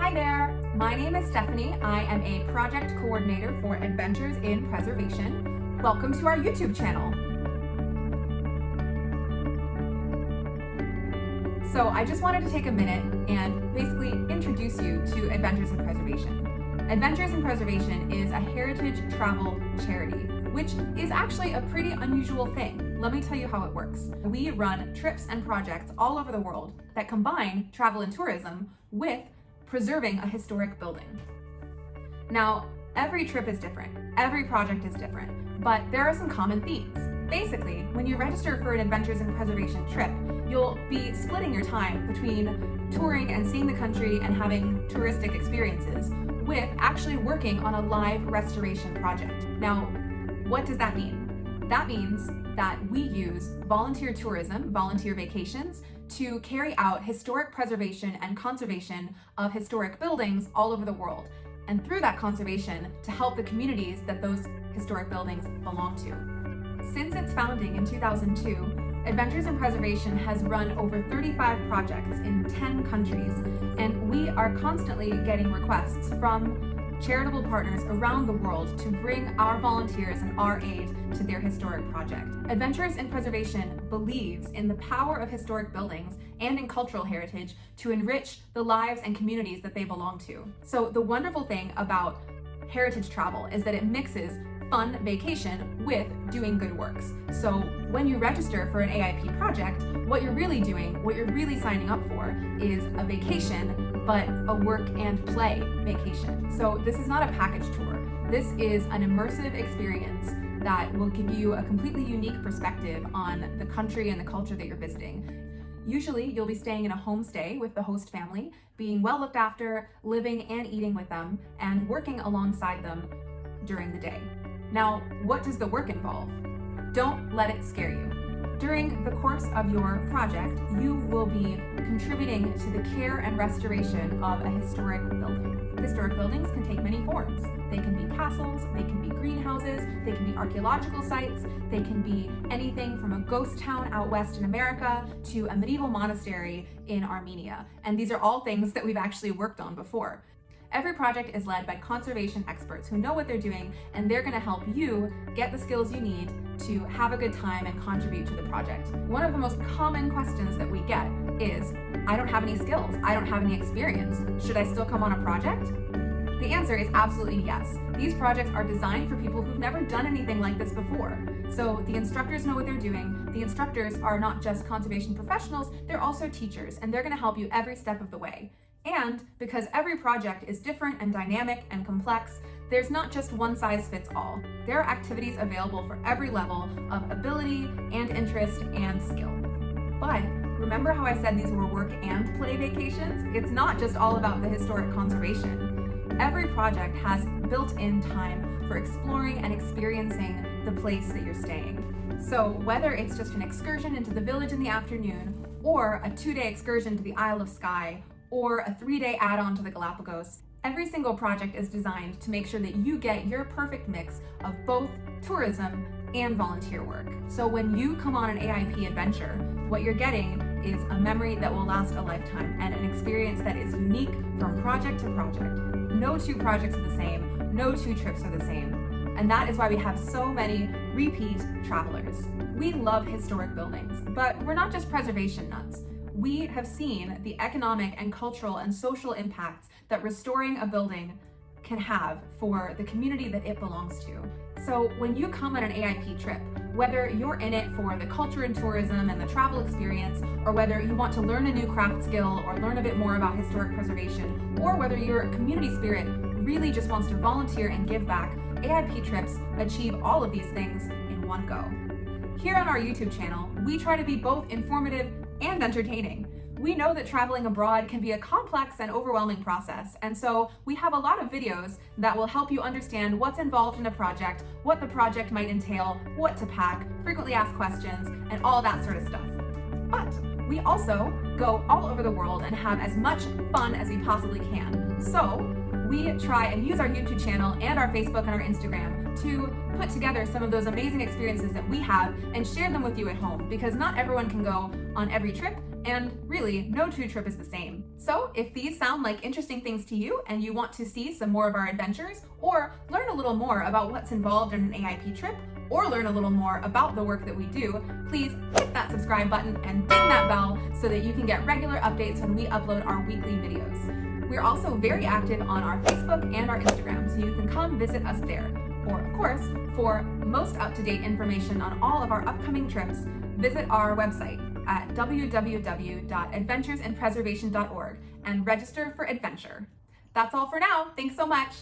Hi there, my name is Stephanie. I am a project coordinator for Adventures in Preservation. Welcome to our YouTube channel. So I just wanted to take a minute and basically introduce you to Adventures in Preservation. Adventures in Preservation is a heritage travel charity, which is actually a pretty unusual thing. Let me tell you how it works. We run trips and projects all over the world that combine travel and tourism with preserving a historic building. Now, every trip is different, every project is different, but there are some common themes. Basically, when you register for an Adventures in Preservation trip, you'll be splitting your time between touring and seeing the country and having touristic experiences with actually working on a live restoration project. Now, what does that mean? That means that we use volunteer tourism, volunteer vacations, to carry out historic preservation and conservation of historic buildings all over the world. And through that conservation, to help the communities that those historic buildings belong to. Since its founding in 2002, Adventures in Preservation has run over 35 projects in 10 countries, and we are constantly getting requests from charitable partners around the world to bring our volunteers and our aid to their historic project. Adventures in Preservation believes in the power of historic buildings and in cultural heritage to enrich the lives and communities that they belong to. So the wonderful thing about heritage travel is that it mixes fun vacation with doing good works. So when you register for an AIP project, what you're really doing, what you're really signing up for is a vacation, but a work and play vacation. So this is not a package tour. This is an immersive experience that will give you a completely unique perspective on the country and the culture that you're visiting. Usually you'll be staying in a homestay with the host family, being well looked after, living and eating with them, and working alongside them during the day. Now, what does the work involve? Don't let it scare you. During the course of your project, you will be contributing to the care and restoration of a historic building. Historic buildings can take many forms. They can be castles, they can be greenhouses, they can be archaeological sites, they can be anything from a ghost town out west in America to a medieval monastery in Armenia. And these are all things that we've actually worked on before. Every project is led by conservation experts who know what they're doing, and they're going to help you get the skills you need to have a good time and contribute to the project. One of the most common questions that we get is, I don't have any skills, I don't have any experience. Should I still come on a project? The answer is absolutely yes. These projects are designed for people who've never done anything like this before. So the instructors know what they're doing. The instructors are not just conservation professionals, they're also teachers, and they're going to help you every step of the way. And because every project is different and dynamic and complex, there's not just one size fits all. There are activities available for every level of ability and interest and skill. But remember how I said these were work and play vacations? It's not just all about the historic conservation. Every project has built-in time for exploring and experiencing the place that you're staying. So whether it's just an excursion into the village in the afternoon, or a 2-day excursion to the Isle of Skye, or a 3-day add-on to the Galapagos, every single project is designed to make sure that you get your perfect mix of both tourism and volunteer work. So when you come on an AIP adventure, what you're getting is a memory that will last a lifetime and an experience that is unique from project to project. No two projects are the same, no two trips are the same. And that is why we have so many repeat travelers. We love historic buildings, but we're not just preservation nuts. We have seen the economic and cultural and social impacts that restoring a building can have for the community that it belongs to. So when you come on an AIP trip, whether you're in it for the culture and tourism and the travel experience, or whether you want to learn a new craft skill or learn a bit more about historic preservation, or whether your community spirit really just wants to volunteer and give back, AIP trips achieve all of these things in one go. Here on our YouTube channel, we try to be both informative and entertaining. We know that traveling abroad can be a complex and overwhelming process, and so we have a lot of videos that will help you understand what's involved in a project, what the project might entail, what to pack, frequently asked questions, and all that sort of stuff. But we also go all over the world and have as much fun as we possibly can. So we try and use our YouTube channel and our Facebook and our Instagram to put together some of those amazing experiences that we have and share them with you at home, because not everyone can go on every trip And really, no two trip is the same. So if these sound like interesting things to you and you want to see some more of our adventures or learn a little more about what's involved in an AIP trip, or learn a little more about the work that we do, please hit that subscribe button and ding that bell so that you can get regular updates when we upload our weekly videos. We're also very active on our Facebook and our Instagram, so you can come visit us there. Or of course, for most up-to-date information on all of our upcoming trips, visit our website at www.adventuresinpreservation.org and register for adventure. That's all for now. Thanks so much.